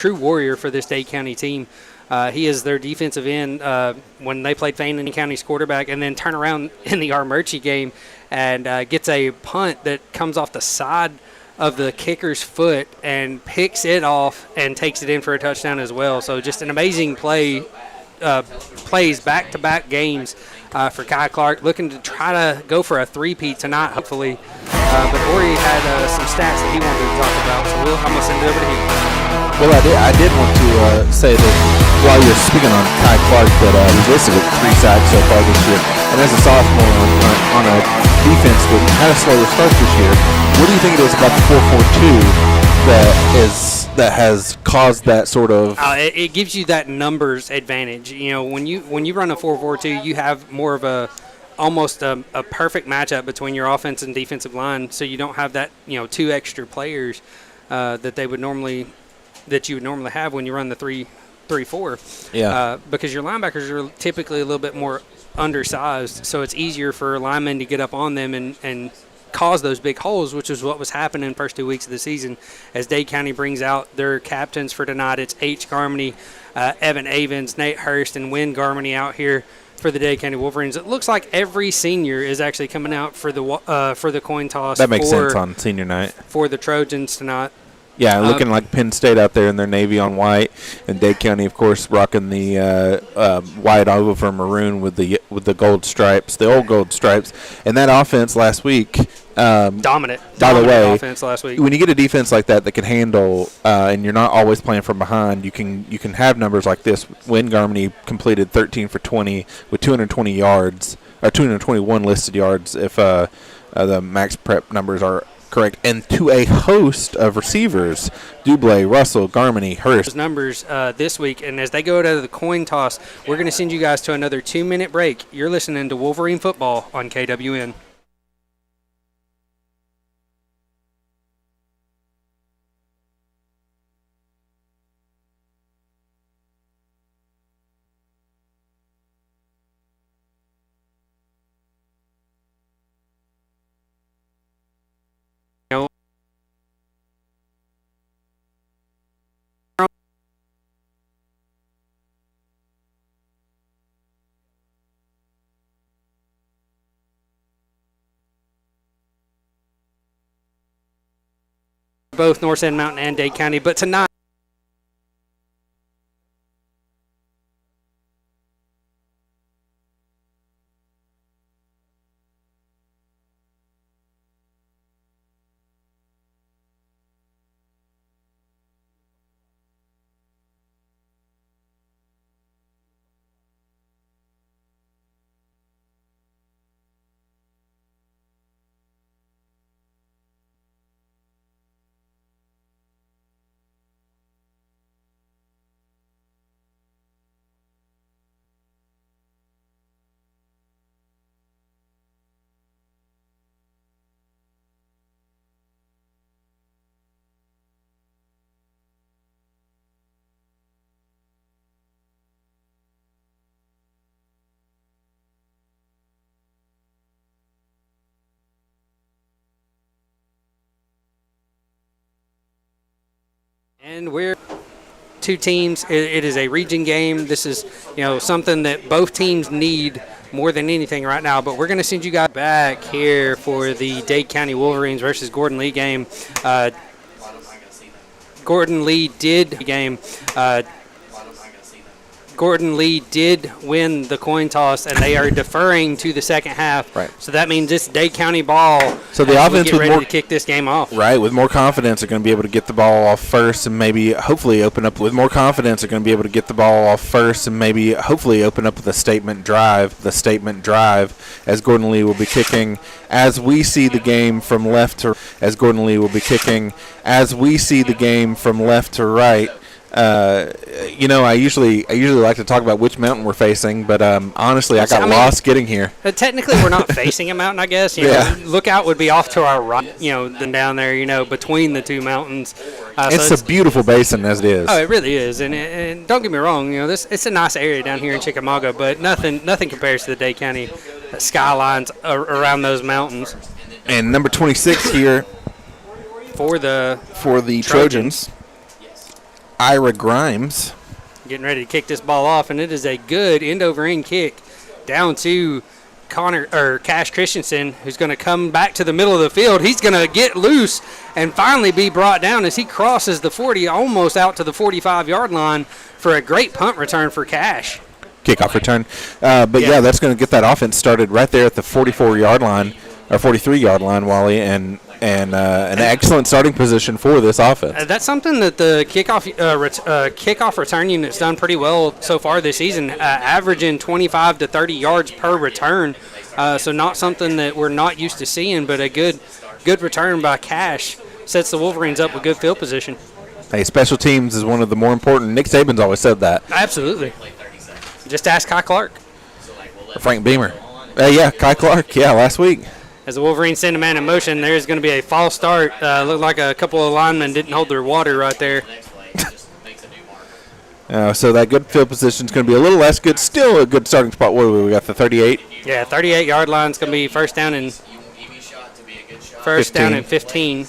true warrior for this Dade County team. He is their defensive end when they played Fannin County's quarterback, and then turn around in the Armurchie game and gets a punt that comes off the side of the kicker's foot and picks it off and takes it in for a touchdown as well. So just an amazing plays back-to-back games for Kai Clark, looking to try to go for a three-peat tonight, hopefully. But Ori had some stats that he wanted to talk about, so I'm going to send it over to him. Well, I did want to say that while you're speaking on Kai Clark, that he's listed at 3 sacks so far this year. And as a sophomore on a defense that had a slower start this year, what do you think it is about the 4-4-2 that has caused that sort of? It gives you that numbers advantage. You know, when you run a 4-4-2, you have more of almost a perfect matchup between your offense and defensive line. So you don't have that 2 extra players that you would normally have when you run the 3-4. Yeah. Because your linebackers are typically a little bit more undersized, so it's easier for linemen to get up on them and cause those big holes, which is what was happening in the first 2 weeks of the season. As Dade County brings out their captains for tonight, it's H. Garmany, Evan Avens, Nate Hurst, and Wynn Garmany out here for the Dade County Wolverines. It looks like every senior is actually coming out for the coin toss. That makes sense on senior night for the Trojans tonight. Yeah, looking like Penn State out there in their navy on white, and Dade County, of course, rocking the white over maroon with the gold stripes, the old gold stripes. And that offense last week, dominant. By the way, offense last week. When you get a defense like that can handle, and you're not always playing from behind, you can have numbers like this. Wynn Garmany completed 13 for 20 with 220 yards, or 221 listed yards if the max prep numbers are correct, and to a host of receivers, Dublé, Russell, Garmany, Hurst. Those numbers this week, and as they go to the coin toss, we're going to send you guys to another 2-minute break. You're listening to Wolverine Football on KWN. Both North End Mountain and Dade County, but tonight and we're two teams. It is a region game. This is something that both teams need more than anything right now, but we're going to send you guys back here for the Dade County Wolverines versus Gordon Lee game. Gordon Lee did win the coin toss, and they are deferring to the second half. Right. So that means it's Dade County ball. So the offense get ready to kick this game off. Right, with more confidence, are going to be able to get the ball off first, and maybe hopefully open up with more confidence. Are going to be able to get the ball off first, and maybe hopefully open up with a statement drive. The statement drive, as Gordon Lee will be kicking. As we see the game from left to right. I usually like to talk about which mountain we're facing, but honestly, I got lost getting here. Technically, we're not facing a mountain, I guess. Lookout would be off to our right, than down there, between the two mountains. It's a beautiful basin as it is. Oh, it really is, and don't get me wrong, it's a nice area down here in Chickamauga, but nothing compares to the Dade County skylines around those mountains. And number 26 here for the Trojans. Ira Grimes. Getting ready to kick this ball off, and it is a good end-over-end kick down to Cash Christensen, who's going to come back to the middle of the field. He's going to get loose and finally be brought down as he crosses the 40, almost out to the 45-yard line for a great punt return for Cash. Kickoff return. Yeah, that's going to get that offense started right there at the 44-yard line, or 43-yard line, Wally, and an excellent starting position for this offense. That's something that the kickoff return unit's done pretty well so far this season, averaging 25 to 30 yards per return. So not something that we're not used to seeing, but a good return by Cash sets the Wolverines up with good field position. Hey, special teams is one of the more important. Nick Saban's always said that. Absolutely. Just ask Kai Clark. Or Frank Beamer. Yeah, Kai Clark. Yeah, last week. As the Wolverines send a man in motion, there's going to be a false start. Looked like a couple of linemen didn't hold their water right there. So that good field position is going to be a little less good. Still a good starting spot. What do we got, the 38? Yeah, 38-yard line is going to be first down and 15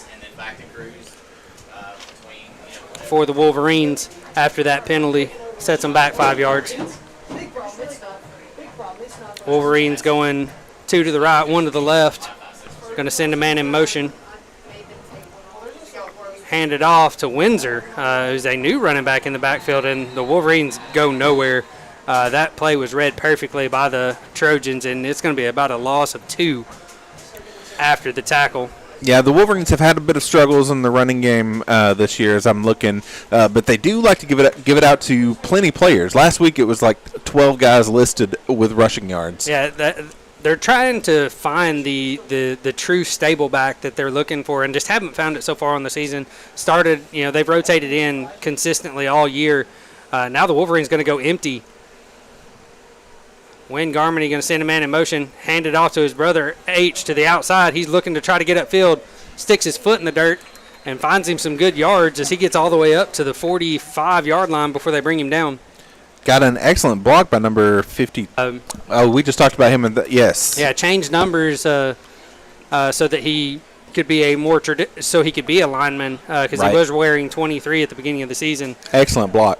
for the Wolverines after that penalty. Sets them back 5 yards. Wolverines going 2 to the right, 1 to the left. Going to send a man in motion. Hand it off to Windsor, who's a new running back in the backfield, and the Wolverines go nowhere. That play was read perfectly by the Trojans, and it's going to be about a loss of 2 after the tackle. Yeah, the Wolverines have had a bit of struggles in the running game this year as I'm looking, but they do like to give it out to plenty players. Last week it was like 12 guys listed with rushing yards. Yeah, they're trying to find the true stable back that they're looking for, and just haven't found it so far on the season. They've rotated in consistently all year. Now the Wolverines going to go empty. Wayne Garmany going to send a man in motion, hand it off to his brother H to the outside. He's looking to try to get upfield, sticks his foot in the dirt, and finds him some good yards as he gets all the way up to the 45-yard line before they bring him down. Got an excellent block by number 50. We just talked about him. Yes. Yeah, changed numbers so that he could be a more so he could be a lineman because he was wearing 23 at the beginning of the season. Excellent block.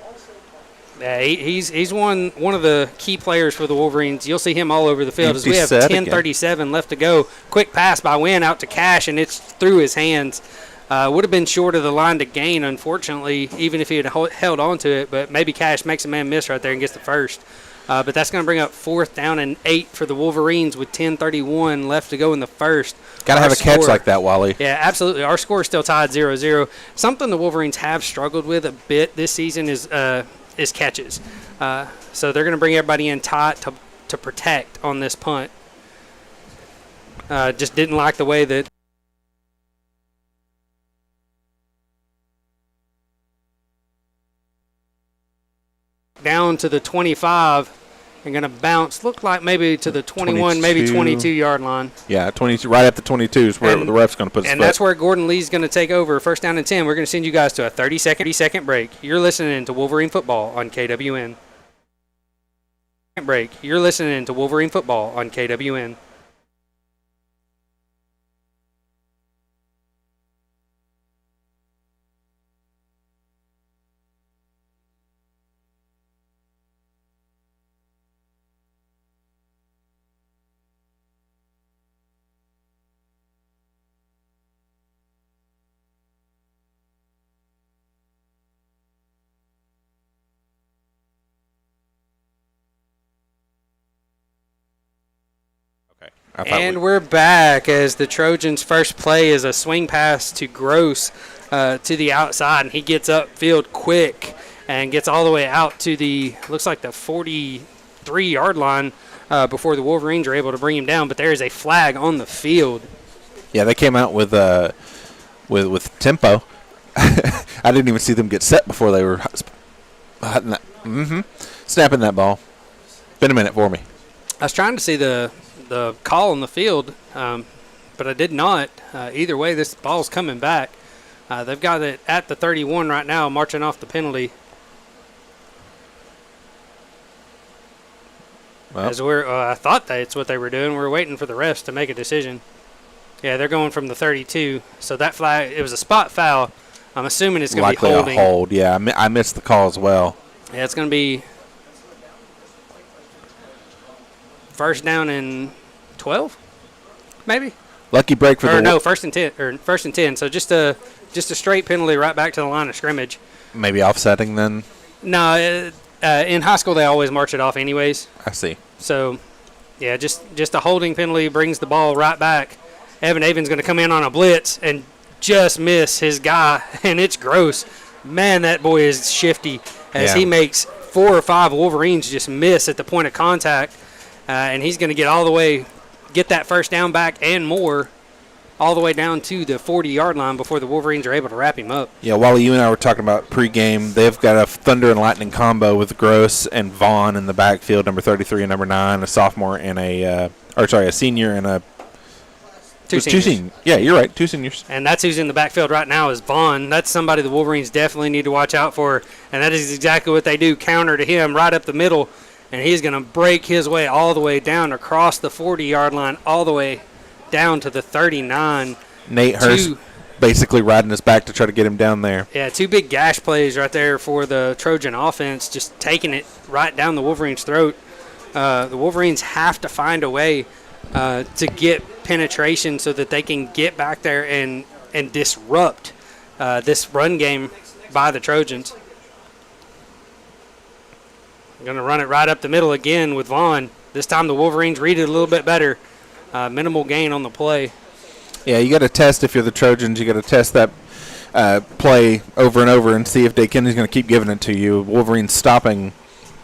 He's one of the key players for the Wolverines. You'll see him all over the field as we have 10:37 left to go. Quick pass by Wynn out to Cash, and it's through his hands. Would have been short of the line to gain, unfortunately, even if he had held on to it. But maybe Cash makes a man miss right there and gets the first. But that's going to bring up 4th down and 8 for the Wolverines with 10:31 left to go in the first. Got to have a catch like that, Wally. Yeah, absolutely. Our score is still tied 0-0. Something the Wolverines have struggled with a bit this season is catches. So they're going to bring everybody in tight to protect on this punt. Just didn't like the way that down to the 25 and going to bounce, look like maybe to the 21, 22. Maybe 22-yard line. Yeah, 22, right at the 22 is where the ref's going to put his foot. And that's where Gordon Lee's going to take over. First down and 10. We're going to send you guys to a 30-second break. You're listening to Wolverine Football on KWN. You're listening to Wolverine Football on KWN. And we're back as the Trojans' first play is a swing pass to Gross to the outside, and he gets upfield quick and gets all the way out to looks like the 43-yard line before the Wolverines are able to bring him down. But there is a flag on the field. Yeah, they came out with tempo. I didn't even see them get set before they were snapping that ball. Been a minute for me. I was trying to see the call on the field, but I did not. Either way, this ball's coming back. They've got it at the 31 right now, marching off the penalty. Well, as I thought that's what they were doing. We're waiting for the refs to make a decision. Yeah, they're going from the 32. So that flag, it was a spot foul. I'm assuming it's going to be likely holding. a hold. Yeah, I missed the call as well. Yeah, it's going to be first down and 12, maybe. Lucky break for Or no, first and 10. Or first and 10. So just a straight penalty right back to the line of scrimmage. Maybe offsetting then. No, in high school they always march it off anyways. I see. So, yeah, just a holding penalty brings the ball right back. Evan Avon's going to come in on a blitz and just miss his guy, and it's gross. Man, that boy is shifty as he makes 4 or 5 Wolverines just miss at the point of contact, and he's going to get that first down back and more all the way down to the 40-yard line before the Wolverines are able to wrap him up. Yeah, Wally, you and I were talking about pregame. They've got a thunder and lightning combo with Gross and Vaughn in the backfield, number 33 and number 9, a sophomore and a senior and a Two seniors. Yeah, you're right, 2 seniors. And that's who's in the backfield right now is Vaughn. That's somebody the Wolverines definitely need to watch out for, and that is exactly what they do, counter to him right up the middle, and he's going to break his way all the way down across the 40-yard line all the way down to the 39. Nate Hurst basically riding his back to try to get him down there. Yeah, 2 big gash plays right there for the Trojan offense, just taking it right down the Wolverines' throat. The Wolverines have to find a way to get penetration so that they can get back there and disrupt this run game by the Trojans. I'm going to run it right up the middle again with Vaughn. This time the Wolverines read it a little bit better. Minimal gain on the play. Yeah, you got to test if you're the Trojans. You got to test that play over and over and see if Day Kennedy's going to keep giving it to you. Wolverines stopping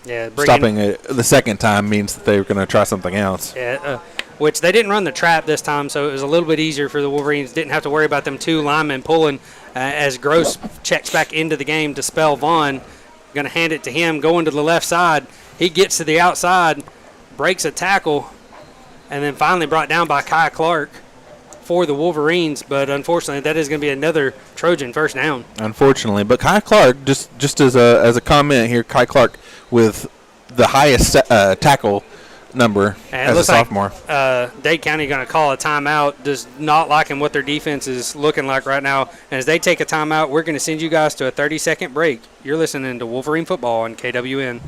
it the second time means that they're going to try something else. Yeah, which they didn't run the trap this time, so it was a little bit easier for the Wolverines. Didn't have to worry about them 2 linemen pulling as Gross checks back into the game to spell Vaughn. Going to hand it to him, going to the left side. He gets to the outside, breaks a tackle, and then finally brought down by Kai Clark for the Wolverines. But unfortunately, that is going to be another Trojan first down. Unfortunately, but Kai Clark, just as a comment here, Kai Clark with the highest tackle number as a sophomore. Dade County going to call a timeout. Does not liking what their defense is looking like right now. And as they take a timeout, we're going to send you guys to a 30-second break. You're listening to Wolverine Football on KWN.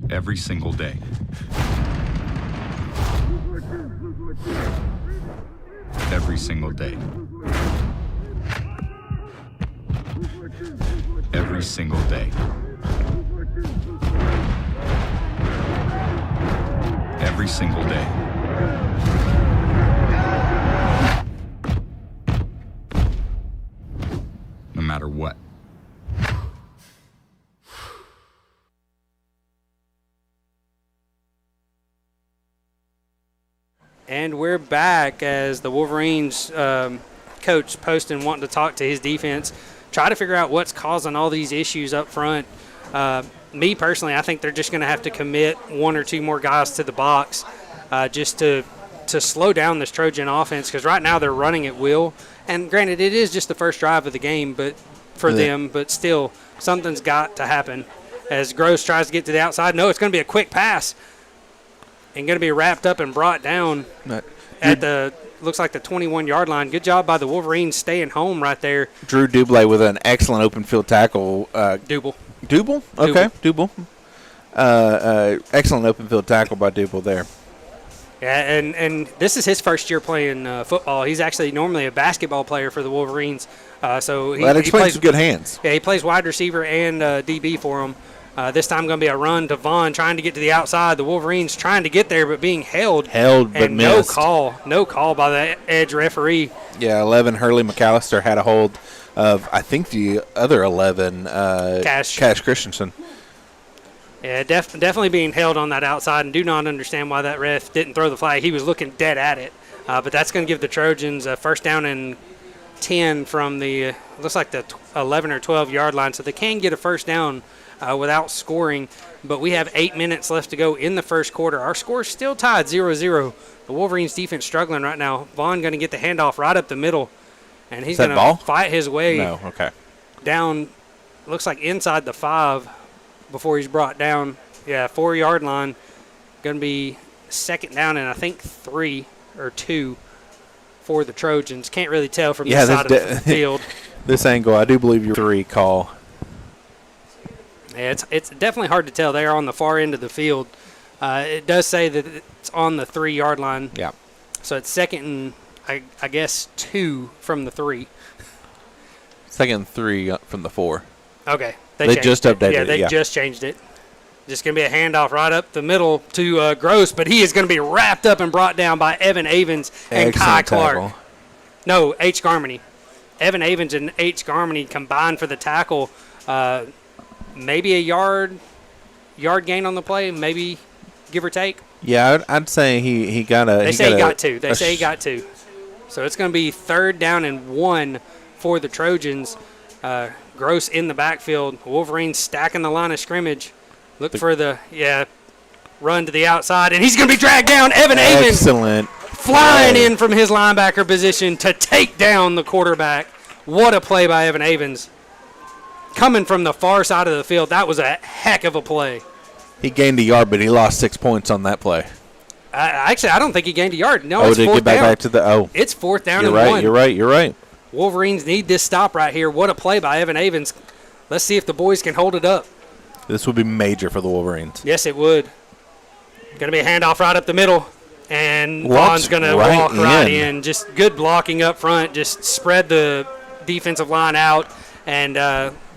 Every single day. Every single day. Every single day. Every single day. No matter what. And we're back as the Wolverines coach Poston wanting to talk to his defense, try to figure out what's causing all these issues up front. Me personally, I think they're just going to have to commit 1 or 2 more guys to the box just to slow down this Trojan offense, because right now they're running at will. And granted, it is just the first drive of the game, but for them, but still, something's got to happen. As Gross tries to get to the outside, no, it's going to be a quick pass and going to be wrapped up and brought down at the looks like the 21-yard line. Good job by the Wolverines staying home right there. Drew Dublé with an excellent open field tackle. Double? Okay, Double. Excellent open field tackle by Double there. Yeah, and this is his first year playing football. He's actually normally a basketball player for the Wolverines. So that explains plays some good hands. Yeah, he plays wide receiver and DB for them. This time going to be a run to Vaughn trying to get to the outside. The Wolverines trying to get there but being held. But missed. No call by the edge referee. Yeah, 11 Hurley McAllister had a hold of, I think, the other 11, Cash Christensen. Yeah, definitely being held on that outside, and do not understand why that ref didn't throw the flag. He was looking dead at it. But that's going to give the Trojans a first down and 10 from the, looks like the 11 or 12-yard line. So they can get a first down without scoring. But we have 8 minutes left to go in the first quarter. Our score is still tied 0-0. The Wolverines defense struggling right now. Vaughn going to get the handoff right up the middle. And he's going to fight his way down, looks like inside the 5 before he's brought down. Yeah, 4-yard line. Going to be second down and I think 3 or 2 for the Trojans. Can't really tell from the side of the field. This angle, I do believe you're 3 call. Yeah, it's definitely hard to tell. They are on the far end of the field. It does say that it's on the 3-yard line. Yeah. So it's second and, I guess, 2 from the 3. Second and 3 from the 4. Okay. They just updated it. Yeah, they just changed it. Just going to be a handoff right up the middle to Gross, but he is going to be wrapped up and brought down by Evan Avens and Kai Clark. Tackle. No, H. Garmany. Evan Avens and H. Garmany combined for the tackle. Maybe a yard gain on the play, maybe give or take. Yeah, I'd say he got a. They say he got 2. They say he got 2. So it's going to be 3rd down and 1 for the Trojans. Gross in the backfield. Wolverines stacking the line of scrimmage. Look for the run to the outside, and he's going to be dragged down. Evan Avens. Excellent. Flying in from his linebacker position to take down the quarterback. What a play by Evan Avens. Coming from the far side of the field, that was a heck of a play. He gained a yard, but he lost 6 points on that play. Actually, I don't think he gained a yard. No, it's did 4th get back, down. back to the It's 4th down You're and right. 1. You're right. Wolverines need this stop right here. What a play by Evan Avens. Let's see if the boys can hold it up. This would be major for the Wolverines. Yes, it would. Going to be a handoff right up the middle. And Vaughn's going to walk right in. Just good blocking up front. Just spread the defensive line out. And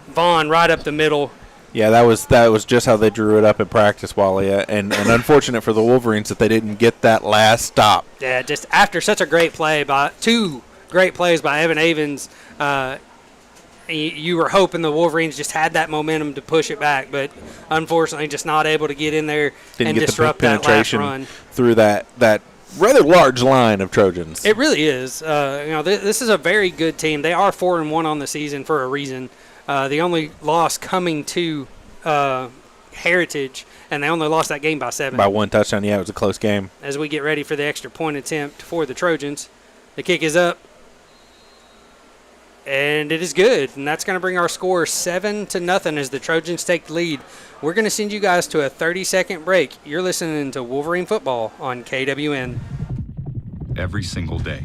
Vaughn right up the middle. Yeah, that was just how they drew it up in practice, Wally. And unfortunate for the Wolverines that they didn't get that last stop. Yeah, just after such a great play by 2 great plays by Evan Avens, you were hoping the Wolverines just had that momentum to push it back, but unfortunately just not able to get in there Didn't and get disrupt the that last penetration run. through that rather large line of Trojans. It really is. This is a very good team. They are 4-1 on the season for a reason. The only loss coming to Heritage, and they only lost that game by 7. By 1 touchdown, yeah, it was a close game. As we get ready for the extra point attempt for the Trojans, the kick is up. And it is good, and that's going to bring our score 7-0 as the Trojans take the lead. We're going to send you guys to a 30-second break. You're listening to Wolverine Football on KWN. Every single day.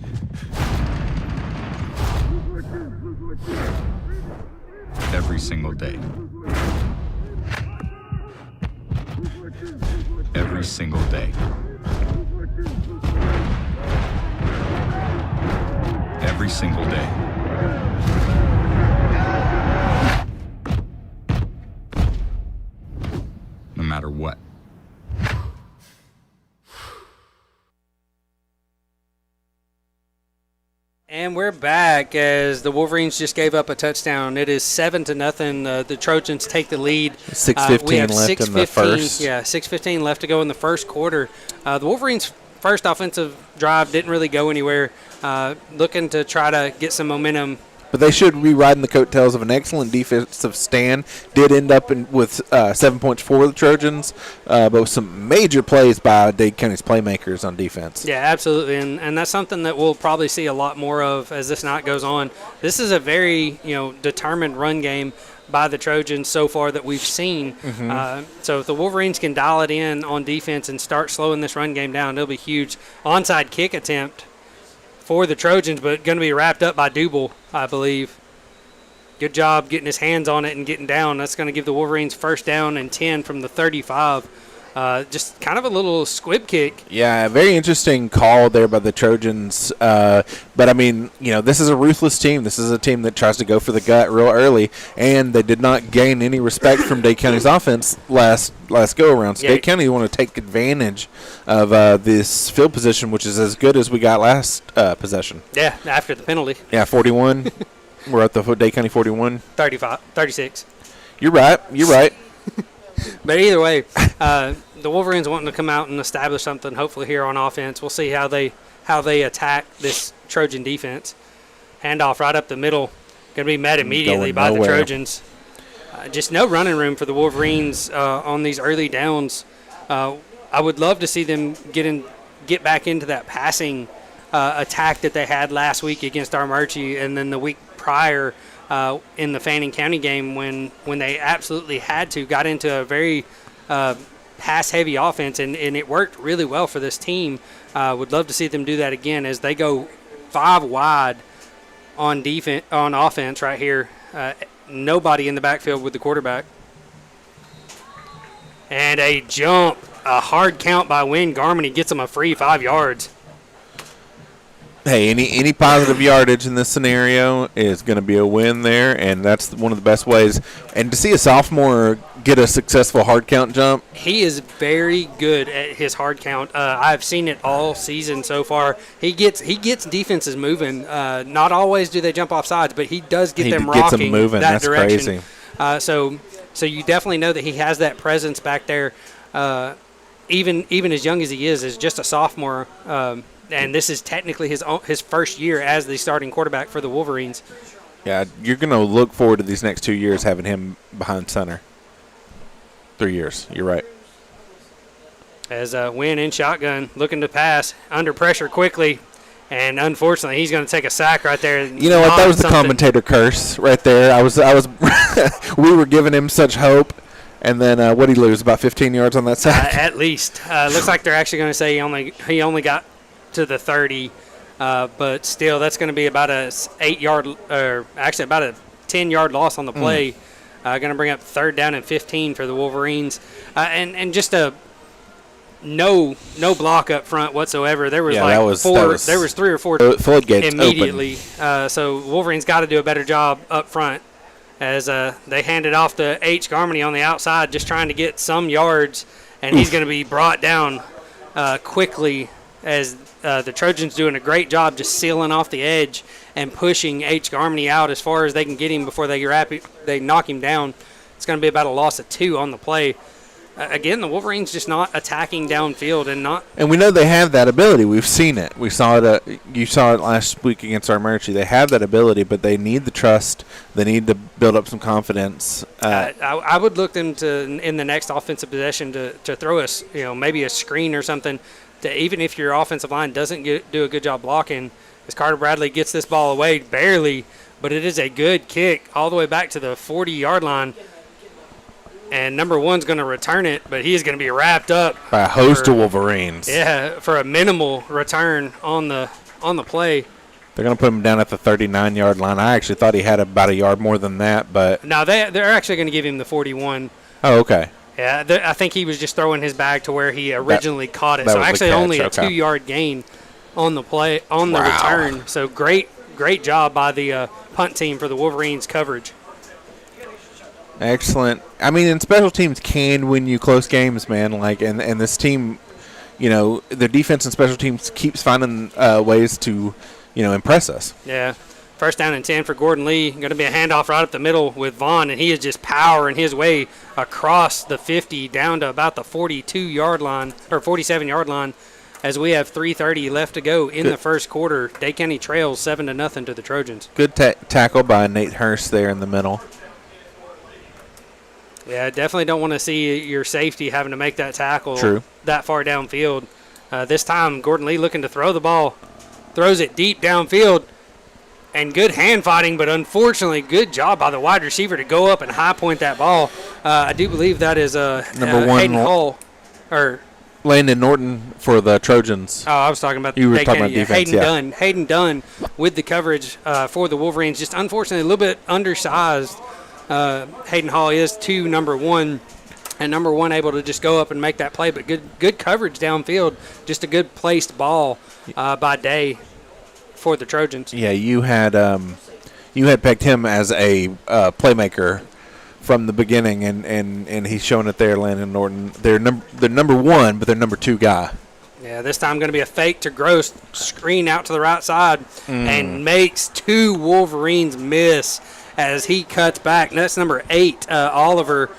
Every single day. Every single day. Every single day. No matter what. And we're back as the Wolverines just gave up a touchdown. It is 7-0. The Trojans take the lead. 6:15 left in the first. Yeah, 6:15 left to go in the first quarter. The Wolverines' first offensive drive didn't really go anywhere. Looking to try to get some momentum. But they should be riding the coattails of an excellent defensive stand. Did end up with 7 points for the Trojans, but with some major plays by Dade County's playmakers on defense. Yeah, absolutely, and that's something that we'll probably see a lot more of as this night goes on. This is a very determined run game by the Trojans so far that we've seen. Mm-hmm. So if the Wolverines can dial it in on defense and start slowing this run game down, it'll be huge. Onside kick attempt for the Trojans, but going to be wrapped up by Double, I believe. Good job getting his hands on it and getting down. That's going to give the Wolverines 1st down and 10 from the 35. Just kind of a little squib kick. Yeah, very interesting call there by the Trojans. But, I mean, this is a ruthless team. This is a team that tries to go for the gut real early, and they did not gain any respect from Dade County's offense last go-around. So Dade County want to take advantage of this field position, which is as good as we got last possession. Yeah, after the penalty. Yeah, 41. We're at the Dade County 41. 36. You're right. But either way, the Wolverines wanting to come out and establish something, hopefully here on offense. We'll see how they attack this Trojan defense. Handoff right up the middle. Going to be met immediately by the Trojans. Just no running room for the Wolverines on these early downs. I would love to see them get back into that passing attack that they had last week against Armurchie, and then the week prior in the Fanning County game when they absolutely had to, got into a very pass-heavy offense, and it worked really well for this team. Would love to see them do that again as they go 5 wide on defense, on offense right here. Nobody in the backfield with the quarterback. And a jump, a hard count by Wynn Garmany gets him a free 5 yards. Hey, any positive yardage in this scenario is going to be a win there, and that's one of the best ways. And to see a sophomore get a successful hard count jump, he is very good at his hard count. I've seen it all season so far. He gets defenses moving. Not always do they jump off sides, but he does get them rocking them moving. that That's direction. Crazy. So you definitely know that he has that presence back there. Even as young as he is just a sophomore. And this is technically his first year as the starting quarterback for the Wolverines. Yeah, you're going to look forward to these next 2 years having him behind center. 3 years, you're right. As Wynn in shotgun, looking to pass, under pressure quickly, and unfortunately he's going to take a sack right there. You know what? That was the commentator curse right there. I was. We were giving him such hope, and then what did he lose? About 15 yards on that sack. At least. Looks like they're actually going to say he only got to the 30, but still that's going to be about a 8-yard, or actually about a 10-yard loss on the play. Going to bring up 3rd down and 15 for the Wolverines, and just a no block up front whatsoever. There was there was 3 or 4 floodgates immediately. So Wolverines got to do a better job up front as they handed off to H. Garmany on the outside, just trying to get some yards, and he's going to be brought down quickly as the Trojans doing a great job just sealing off the edge and pushing H. Garmany out as far as they can get him before they knock him down. It's going to be about a loss of 2 on the play. Again, the Wolverines just not attacking downfield and we know they have that ability. We've seen it. We saw it. You saw it last week against Armuchee. They have that ability, but they need the trust. They need to build up some confidence. I would look them to in the next offensive possession to throw us, maybe a screen or something. Even if your offensive line doesn't do a good job blocking, as Carter Bradley gets this ball away barely, but it is a good kick all the way back to the 40-yard line. And number 1's going to return it, but he's going to be wrapped up by a host of Wolverines. Yeah, for a minimal return on the play. They're going to put him down at the 39-yard line. I actually thought he had about a yard more than that, but no, they're actually going to give him the 41. Oh, okay. Yeah, I think he was just throwing his bag to where he originally caught it. So actually only a 2-yard gain on the play on the return. So great job by the punt team for the Wolverines coverage. Excellent. I mean, and special teams can win you close games, man. And this team, their defense and special teams keeps finding ways to, impress us. Yeah. 1st down and 10 for Gordon Lee. Going to be a handoff right up the middle with Vaughn, and he is just powering his way across the 50 down to about the 42-yard line or 47-yard line as we have 3:30 left to go in the first quarter. Day County trails 7-0 to the Trojans. Good tackle by Nate Hurst there in the middle. Yeah, definitely don't want to see your safety having to make that tackle that far downfield. This time, Gordon Lee looking to throw the ball. Throws it deep downfield. And good hand fighting, but unfortunately, good job by the wide receiver to go up and high point that ball. I do believe that is number 1 Hayden Hall. Or Landon Norton for the Trojans. Oh, I was talking about you were talking about defense. Hayden Dunn with the coverage for the Wolverines. Just unfortunately a little bit undersized. Hayden Hall is to number 1, and number 1 able to just go up and make that play. But good coverage downfield. Just a good placed ball by Day for the Trojans. Yeah, you had pegged him as a playmaker from the beginning, and he's showing it there. Landon Norton, they're number 1, but they're number 2 guy. Yeah, this time going to be a fake to Gross, screen out to the right side, and makes 2 Wolverines miss as he cuts back. And that's number 8, Oliver.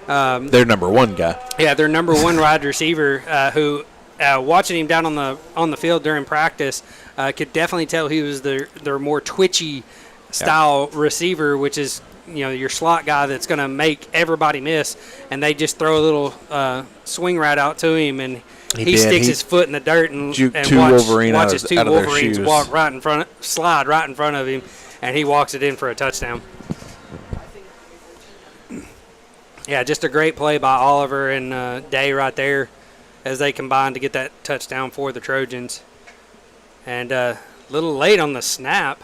Their number 1 guy. Yeah, their number 1 wide receiver, who watching him down on the field during practice, could definitely tell he was their more twitchy style receiver, which is your slot guy that's going to make everybody miss, and they just throw a little swing right out to him, and he sticks his foot in the dirt and watches 2 Wolverines slide right in front of him, and he walks it in for a touchdown. Yeah, just a great play by Oliver and Day right there as they combine to get that touchdown for the Trojans. And a little late on the snap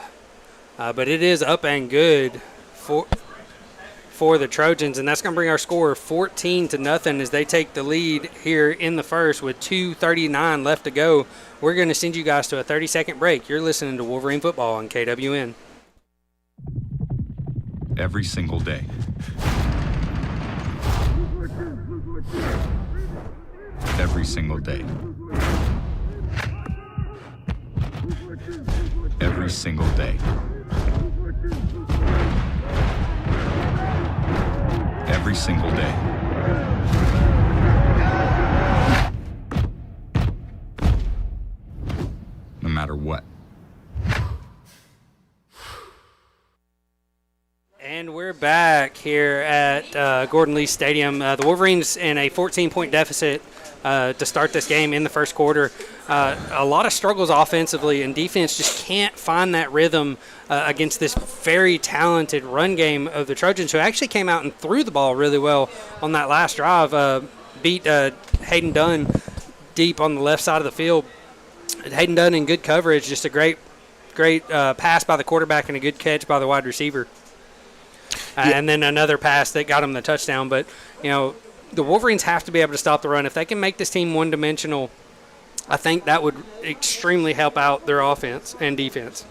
But it is up and good for the Trojans, and that's going to bring our score 14-0 as they take the lead here in the first with 2:39 left to go. We're going to send you guys to a 30-second break. You're listening to Wolverine Football on KWN. Every single day. Every single day. Every single day. Every single day. No matter what. And we're back here at Gordon Lee Stadium. The Wolverines in a 14-point deficit to start this game in the first quarter. A lot of struggles offensively, and defense just can't find that rhythm against this very talented run game of the Trojans, who actually came out and threw the ball really well on that last drive. Beat Hayden Dunn deep on the left side of the field. Hayden Dunn in good coverage, just a great pass by the quarterback and a good catch by the wide receiver. And then another pass that got him the touchdown. But, the Wolverines have to be able to stop the run. If they can make this team one-dimensional, I think that would extremely help out their offense and defense.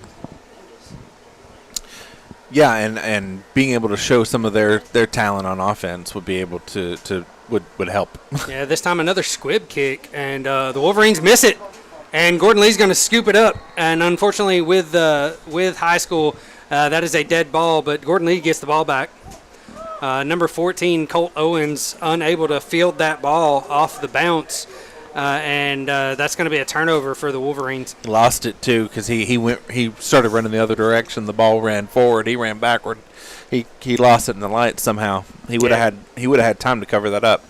Yeah, and being able to show some of their talent on offense would be able would help. Yeah, this time another squib kick, and the Wolverines miss it. And Gordon Lee's going to scoop it up. And unfortunately, with high school, that is a dead ball, but Gordon Lee gets the ball back. Number 14, Colt Owens, unable to field that ball off the bounce, and that's going to be a turnover for the Wolverines. He lost it too because he started running the other direction. The ball ran forward. He ran backward. He lost it in the light somehow. He would have had time to cover that up.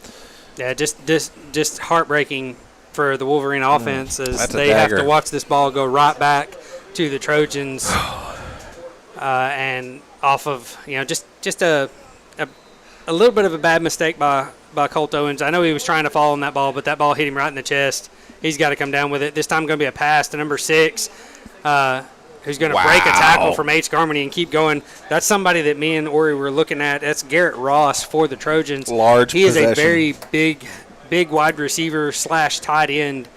Yeah, just heartbreaking for the Wolverine offense as they have dagger. to watch this ball go right back to the Trojans, and off of just a little bit of a bad mistake by Colt Owens. I know he was trying to fall on that ball, but that ball hit him right in the chest. He's got to come down with it. This time going to be a pass to number 6, who's going to break a tackle from H. Garmany and keep going. That's somebody that me and Ori were looking at. That's Garrett Ross for the Trojans. Large He possession. is a very big wide receiver / tight end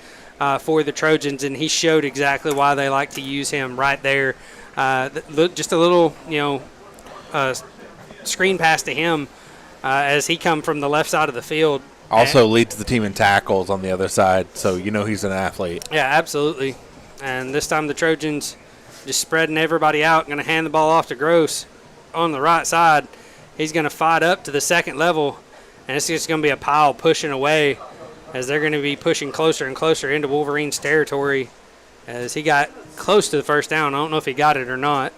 for the Trojans, and he showed exactly why they like to use him right there. Just a little, screen pass to him as he come from the left side of the field. Also leads the team in tackles on the other side, so he's an athlete. Yeah, absolutely. And this time the Trojans just spreading everybody out, going to hand the ball off to Gross on the right side. He's going to fight up to the second level, and it's just going to be a pile pushing away as they're going to be pushing closer and closer into Wolverines territory as he got close to the first down. I don't know if he got it or not.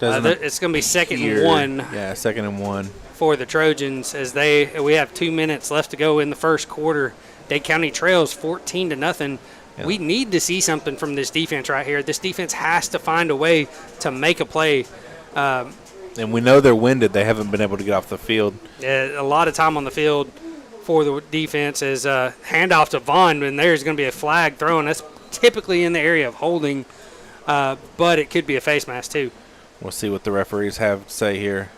It's going to be second and 1. Yeah, second and 1. For the Trojans as we have 2 minutes left to go in the first quarter. Dade County trails 14-0. Yeah. We need to see something from this defense right here. This defense has to find a way to make a play. And we know they're winded. They haven't been able to get off the field. A lot of time on the field for the defense is handoff to Vaughn, and there's going to be a flag thrown. That's typically in the area of holding, but it could be a face mask too. We'll see what the referees have to say here.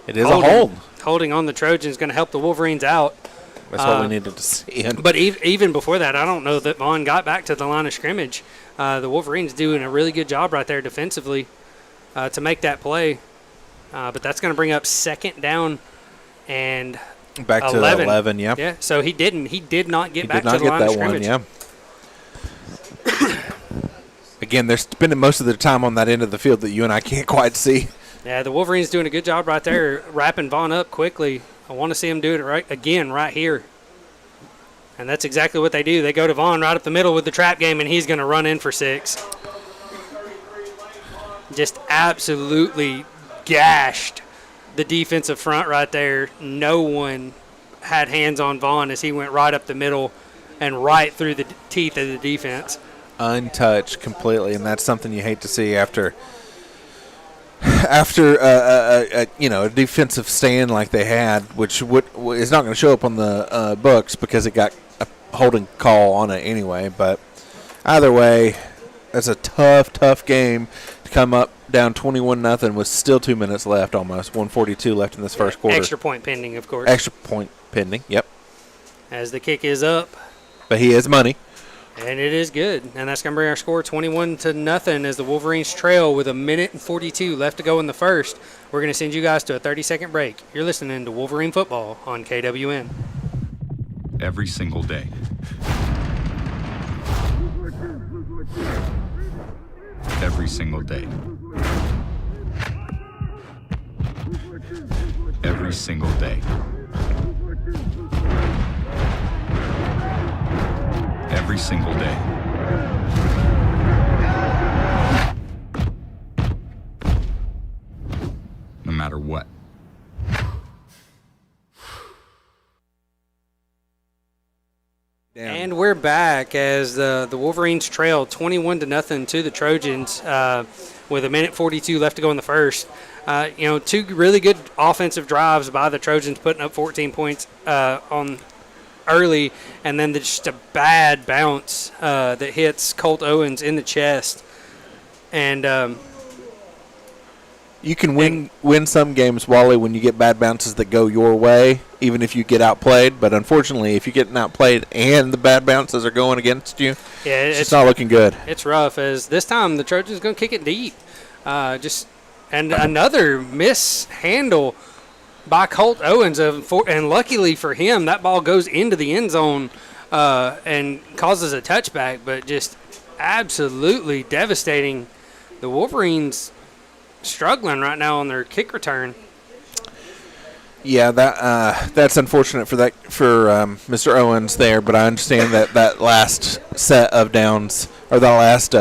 It is a hold. Holding on the Trojans going to help the Wolverines out. That's what we needed to see. But even before that, I don't know that Vaughn got back to the line of scrimmage. The Wolverines doing a really good job right there defensively to make that play. But that's going to bring up second down and back 11. To 11, yeah. Yeah, so he did not get back to the line of scrimmage. Yeah. Again, they're spending most of their time on that end of the field that you and I can't quite see. Yeah, the Wolverines doing a good job right there, wrapping Vaughn up quickly. I want to see him do it right here. And that's exactly what they do. They go to Vaughn right up the middle with the trap game, and he's going to run in for 6. Just absolutely gashed the defensive front right there. No one had hands on Vaughn as he went right up the middle and right through the teeth of the defense. Untouched completely, and that's something you hate to see after a defensive stand like they had, which is not going to show up on the books because it got a holding call on it anyway. But either way, That's a tough game to come up down 21-0 with still 2 minutes left almost. 1:42 left in this first quarter. Extra point pending, of course. Extra point pending, yep. As the kick is up. But he has money. And it is good. And that's going to bring our score 21-0 as the Wolverines trail with 1:42 left to go in the first. We're going to send you guys to a 30-second break. You're listening to Wolverine Football on KWN. Every single day. Every single day. Every single day. Every single day. No matter what. And we're back as the Wolverines trail 21-0 to the Trojans with 1:42 left to go in the first. Two really good offensive drives by the Trojans, putting up 14 points on early, and then just a bad bounce that hits Colt Owens in the chest. And you can win some games, Wally, when you get bad bounces that go your way, even if you get outplayed. But unfortunately, if you get outplayed and the bad bounces are going against you, it's not looking good. It's rough, as this time the Trojans going to kick it deep. And another mishandle by Colt Owens, and luckily for him, that ball goes into the end zone and causes a touchback, but just absolutely devastating. The Wolverines struggling right now on their kick return. Yeah, that's unfortunate for Mr. Owens there, but I understand that last set of downs, or that last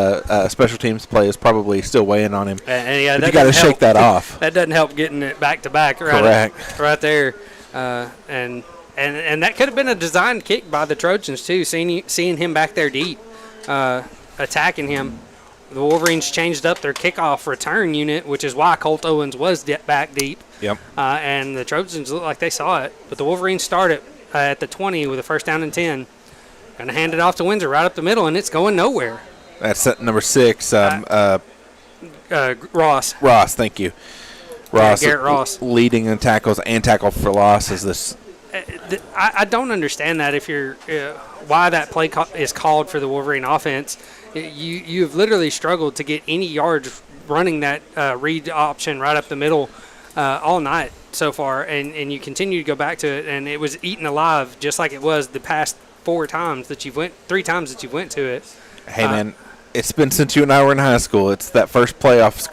special teams play, is probably still weighing on him. And yeah, you got to shake that off. That doesn't help getting it back to back. Correct. Right there, and that could have been a designed kick by the Trojans too. Seeing him back there deep, attacking him. The Wolverines changed up their kickoff return unit, which is why Colt Owens was back deep. Yep. And the Trojans looked like they saw it. But the Wolverines started at the 20 with a 1st down and 10. Going to hand it off to Windsor right up the middle, and it's going nowhere. That's set number 6. Ross. Ross, thank you. Ross, Garrett Ross. Leading in tackles and tackle for loss is this. I don't understand that why that play is called for the Wolverine offense. You have literally struggled to get any yards running that read option right up the middle all night so far, and you continue to go back to it, and it was eaten alive just like it was the past 3 times that you've went to it. Hey man, it's been since you and I were in high school. It's that first play off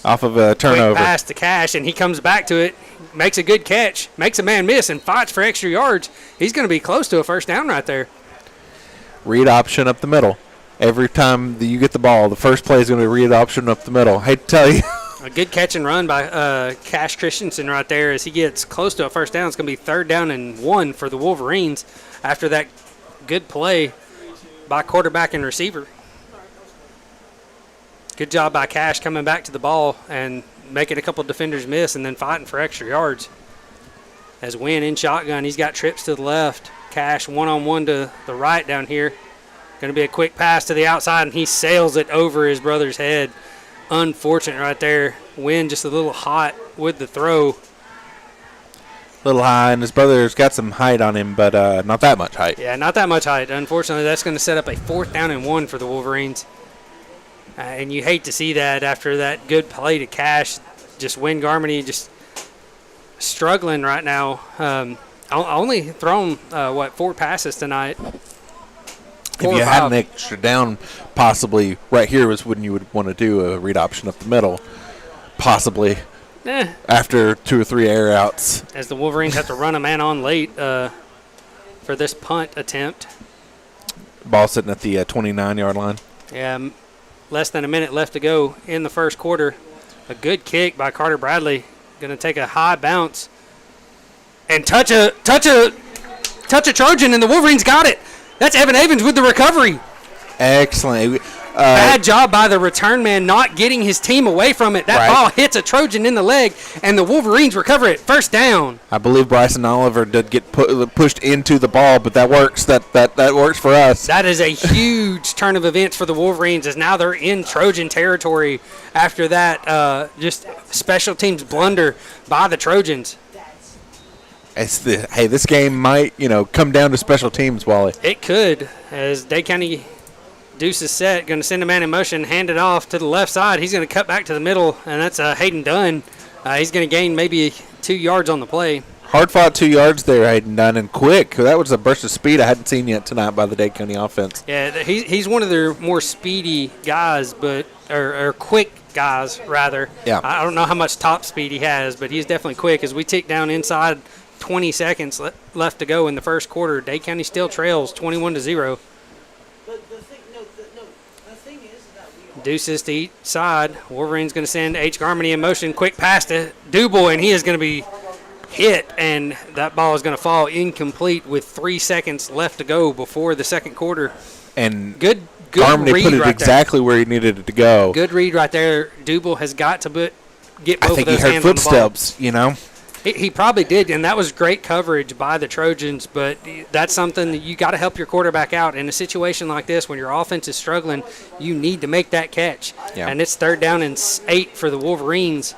off of a turnover. Quick pass to Cash, and he comes back to it, makes a good catch, makes a man miss, and fights for extra yards. He's going to be close to a 1st down right there. Read option up the middle. Every time that you get the ball, the first play is going to be read option up the middle. I hate to tell you. A good catch and run by Cash Christensen right there as he gets close to a 1st down. It's going to be 3rd down and 1 for the Wolverines after that good play by quarterback and receiver. Good job by Cash coming back to the ball and making a couple defenders miss and then fighting for extra yards. As Wynn in shotgun, he's got trips to the left. Cash one-on-one to the right down here. Going to be a quick pass to the outside, and he sails it over his brother's head. Unfortunate right there. Wynn just a little hot with the throw. A little high, and his brother's got some height on him, but not that much height. Yeah, not that much height. Unfortunately, that's going to set up a 4th down and 1 for the Wolverines. And you hate to see that after that good play to Cash. Just Wynn Garmany just struggling right now. Only thrown, 4 passes tonight. If you had an extra down, possibly right here was when you would want to do a read option up the middle, possibly after 2 or 3 air outs. As the Wolverines have to run a man on late for this punt attempt. Ball sitting at the 29-yard line. Yeah, less than a minute left to go in the first quarter. A good kick by Carter Bradley. Going to take a high bounce and touch a Trojan, and the Wolverines got it. That's Evan Avens with the recovery. Excellent. Bad job by the return man not getting his team away from it. That ball hits a Trojan in the leg, and the Wolverines recover it. First down. I believe Bryson Oliver did get pushed into the ball, but that works. That works for us. That is a huge turn of events for the Wolverines, as now they're in Trojan territory after that just special teams blunder by the Trojans. This game might, come down to special teams, Wally. It could, as Dade County Deuce is set, going to send a man in motion, hand it off to the left side. He's going to cut back to the middle, and that's Hayden Dunn. He's going to gain maybe 2 yards on the play. Hard fought 2 yards there, Hayden Dunn, and quick. That was a burst of speed I hadn't seen yet tonight by the Dade County offense. Yeah, he's one of their more speedy guys, or quick guys, rather. Yeah. I don't know how much top speed he has, but he's definitely quick. As we tick down inside 20 seconds left to go in the first quarter, Dade County still trails 21-0. Deuces to each side. Wolverine's going to send H. Garmany in motion. Quick pass to Dubois, and he is going to be hit, and that ball is going to fall incomplete with 3 seconds left to go before the second quarter. And good Garmany read put it right exactly where he needed it to go. Good read right there. Dubois has got to get both of those hands on the ball. I think he heard footsteps, He probably did, and that was great coverage by the Trojans, but that's something that you got to help your quarterback out. In a situation like this, when your offense is struggling, you need to make that catch. Yeah. And it's 3rd down and 8 for the Wolverines.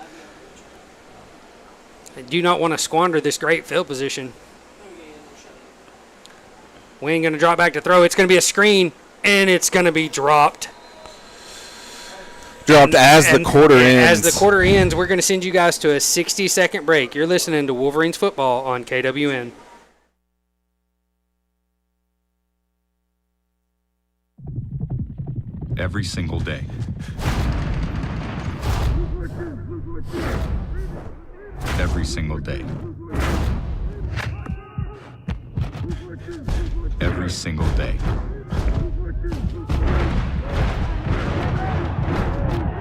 They do not want to squander this great field position. Wayne going to drop back to throw. It's going to be a screen, and it's going to be dropped. As the quarter ends. As the quarter ends, we're going to send you guys to a 60-second break. You're listening to Wolverines football on KWN. Every single day. Every single day. Every single day.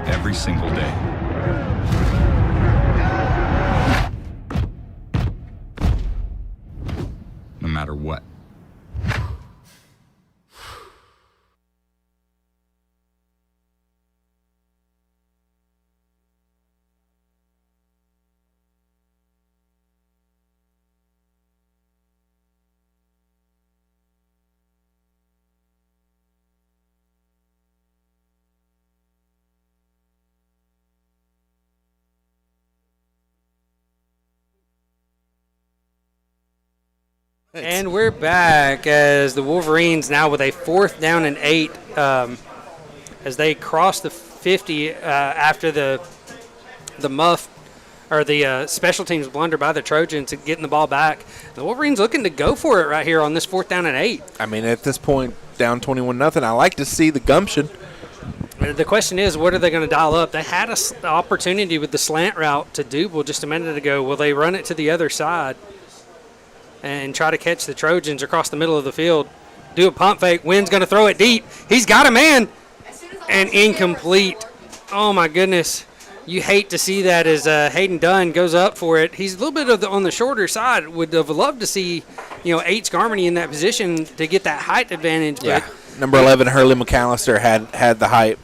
Every single day. No matter what. And we're back as the Wolverines now with a 4th down and 8 as they cross the 50 after the muff or the special teams blunder by the Trojans and getting the ball back. The Wolverines looking to go for it right here on this 4th down and 8. I mean, at this point, down 21-0, I like to see the gumption. The question is, what are they going to dial up? They had an opportunity with the slant route to Dubois just a minute ago. Will they run it to the other side and try to catch the Trojans across the middle of the field? Do a pump fake. Wynn's going to throw it deep. He's got a man. And incomplete. Oh, my goodness. You hate to see that as Hayden Dunn goes up for it. He's a little bit on the shorter side. Would have loved to see, H. Garmany in that position to get that height advantage. Yeah. But Number 11, Hurley McAllister, had the height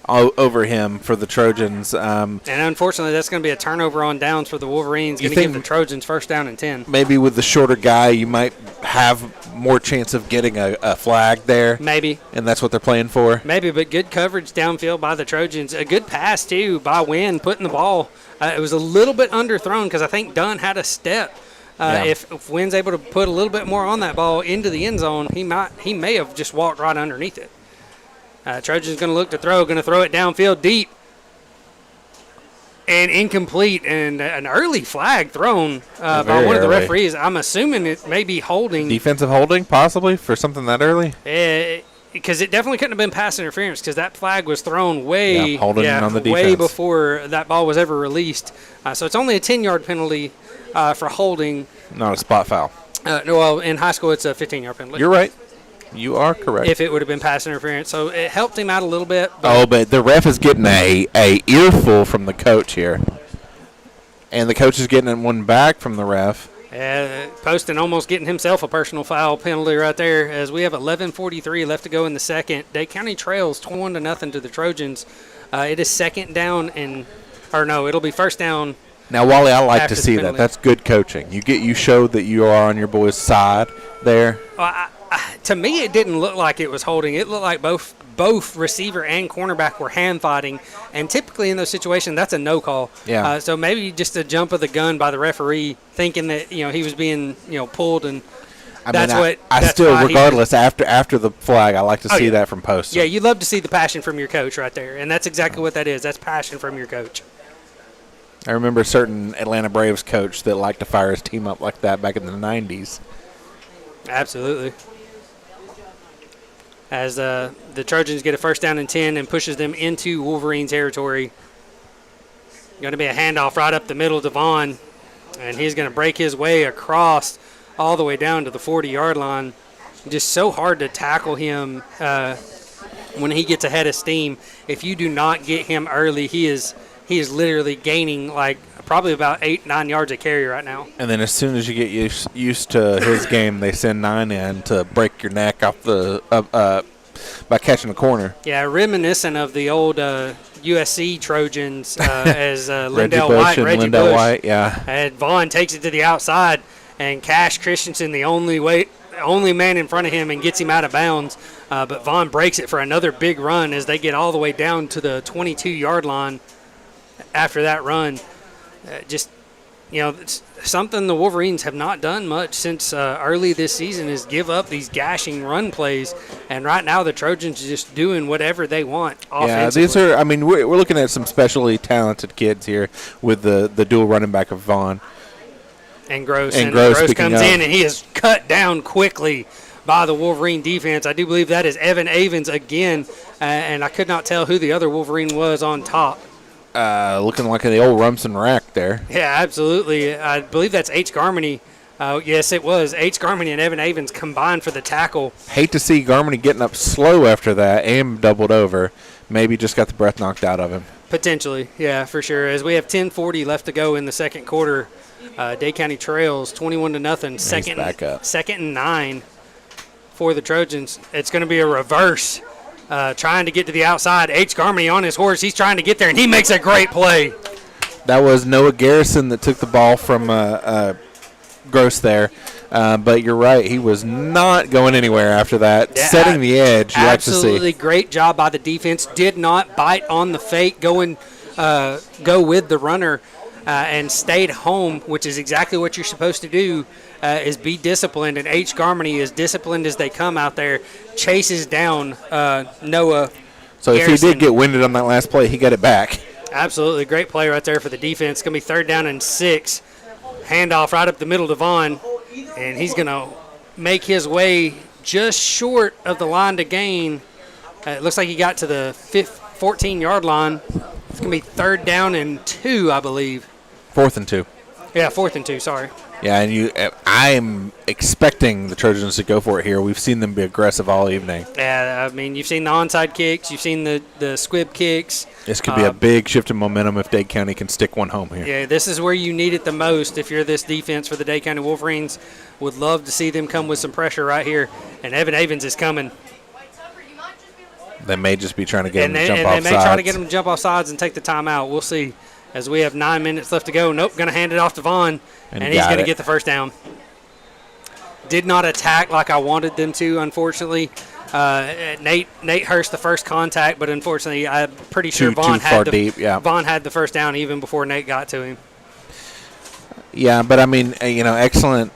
over him for the Trojans. And unfortunately, that's going to be a turnover on downs for the Wolverines. Going to give the Trojans 1st down and 10. Maybe with the shorter guy, you might have more chance of getting a flag there. Maybe. And that's what they're playing for. Maybe, but good coverage downfield by the Trojans. A good pass, too, by Wynn, putting the ball. It was a little bit underthrown because I think Dunn had a step. If Wynn's able to put a little bit more on that ball into the end zone, he may have just walked right underneath it. Trojan's going to look to throw it downfield deep. And incomplete, and an early flag thrown by one of the referees. I'm assuming it may be holding. Defensive holding, possibly, for something that early? Because it definitely couldn't have been pass interference because that flag was thrown way on the defense. way before that ball was ever released. So it's only a 10-yard penalty for holding. Not a spot foul. No, well, in high school it's a 15-yard penalty. You're right. You are correct. If it would have been pass interference. So it helped him out a little bit. But the ref is getting a earful from the coach here. And the coach is getting one back from the ref. Poston almost getting himself a personal foul penalty right there, as we have 11:43 left to go in the second. Dade County trails 21-0 to the Trojans. It is second down it'll be first down. Now, Wally, I like After to the see that. penalty. That's good coaching. You showed that you are on your boy's side there. To me, it didn't look like it was holding. It looked like both receiver and cornerback were hand fighting, and typically in those situations, that's a no call. Yeah. So maybe just a jump of the gun by the referee, thinking that he was being pulled, and that's why regardless, after the flag, I like to see that from Poston. Yeah, you love to see the passion from your coach right there, and that's exactly what that is. That's passion from your coach. I remember a certain Atlanta Braves coach that liked to fire his team up like that back in the 90s. Absolutely. As the Trojans get a first down and 10 and pushes them into Wolverine territory. Going to be a handoff right up the middle to Vaughn, and he's going to break his way across all the way down to the 40-yard line. Just so hard to tackle him when he gets ahead of steam. If you do not get him early, he is literally gaining probably about 8-9 yards a carry right now. And then as soon as you get used to his game, they send 9 in to break your neck off by catching the corner. Yeah, reminiscent of the old USC Trojans as Lindell Reggie Bush. White, yeah. And Vaughn takes it to the outside, and Cash Christensen, the only man in front of him, and gets him out of bounds. But Vaughn breaks it for another big run as they get all the way down to the 22-yard line after that run. It's something the Wolverines have not done much since early this season is give up these gashing run plays. And right now the Trojans are just doing whatever they want offensively. Yeah, we're looking at some specially talented kids here with the dual running back of Vaughn. And Gross. Gross comes in, and he is cut down quickly by the Wolverine defense. I do believe that is Evan Avens again, and I could not tell who the other Wolverine was on top. Looking like the old Rumson rack there. Yeah, absolutely. I believe that's H. Garmany. Yes, it was. H. Garmany and Evan Avens combined for the tackle. Hate to see Garmany getting up slow after that and doubled over. Maybe just got the breath knocked out of him. Potentially, yeah, for sure. As we have 10:40 left to go in the second quarter, Dade County trails 21-0. Second and 9 for the Trojans. It's going to be a reverse. Trying to get to the outside. H. Garmany on his horse. He's trying to get there, and he makes a great play. That was Noah Garrison that took the ball from Gross there. But you're right. He was not going anywhere after that. Yeah, setting the edge, you like to see. Absolutely great job by the defense. Did not bite on the fake, go with the runner, and stayed home, which is exactly what you're supposed to do. Is be disciplined, and H. Garmany, as disciplined as they come out there, chases down Noah So Garrison. If he did get winded on that last play, he got it back. Absolutely. Great play right there for the defense. It's going to be third down and 6. Handoff right up the middle to Vaughn, and he's going to make his way just short of the line to gain. It looks like he got to the 14-yard line. It's going to be third down and 2, I believe. 4th and 2. Yeah, 4th and 2, sorry. Yeah, and I'm expecting the Trojans to go for it here. We've seen them be aggressive all evening. Yeah, I mean, you've seen the onside kicks. You've seen the squib kicks. This could be a big shift in momentum if Dade County can stick one home here. Yeah, this is where you need it the most if you're this defense for the Dade County Wolverines. Would love to see them come with some pressure right here. And Evan Avens is coming. They may just be trying to get him to jump off sides. They may try to get him to jump off sides and take the timeout. We'll see. As we have 9 minutes left to go. Nope, going to hand it off to Vaughn, and he's going to get the first down. Did not attack like I wanted them to, unfortunately. Nate Hurst the first contact, but unfortunately I'm pretty sure Vaughn had the first down even before Nate got to him. Yeah, but I mean, excellent.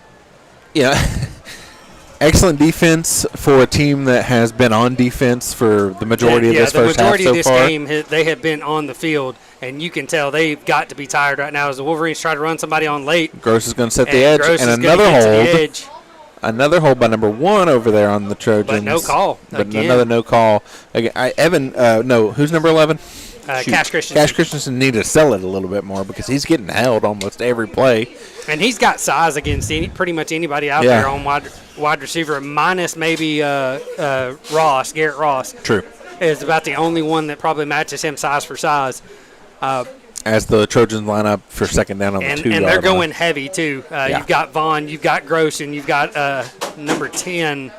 Excellent defense for a team that has been on defense for the majority of this first half so far. The majority of this game, they have been on the field, and you can tell they've got to be tired right now as the Wolverines try to run somebody on late. Gross is going to set the edge, and another hold. Another hold by number 1 over there on the Trojans. But no call. But another no call. Again, who's number 11? Cash Christensen. Cash Christensen needed to sell it a little bit more because he's getting held almost every play. And he's got size against pretty much anybody out there on wide receiver, minus maybe Garrett Ross. True. Is about the only one that probably matches him size for size. as the Trojans line up for second down on the 2-yard line. And they're going heavy, too. Yeah. You've got Vaughn, you've got Gross, and you've got number 10.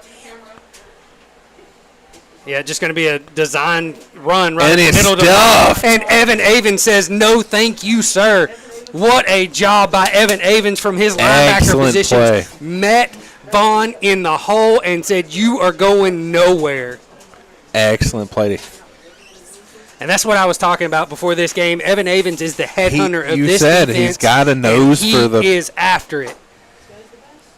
Yeah, just going to be a design run right And in the it's middle of the stuffed. And Evan Avens says, "No, thank you, sir." What a job by Evan Avens from his linebacker Excellent position. play. Met Vaughn in the hole and said, "You are going nowhere." Excellent play. And that's what I was talking about before this game. Evan Avens is the headhunter of you this said defense. he's got a nose and for the. He is after it.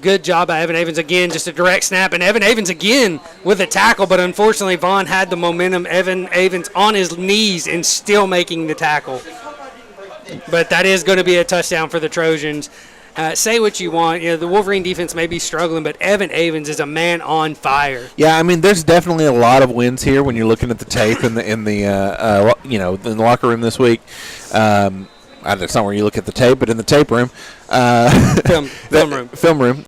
Good job by Evan Avens again, just a direct snap. And Evan Avens again with a tackle, but unfortunately Vaughn had the momentum. Evan Avens on his knees and still making the tackle. But that is going to be a touchdown for the Trojans. Say what you want. The Wolverine defense may be struggling, but Evan Avens is a man on fire. Yeah, I mean, there's definitely a lot of wins here when you're looking at the tape in the locker room this week. That's not where you look at the tape, but in the tape room, Film room. Film room.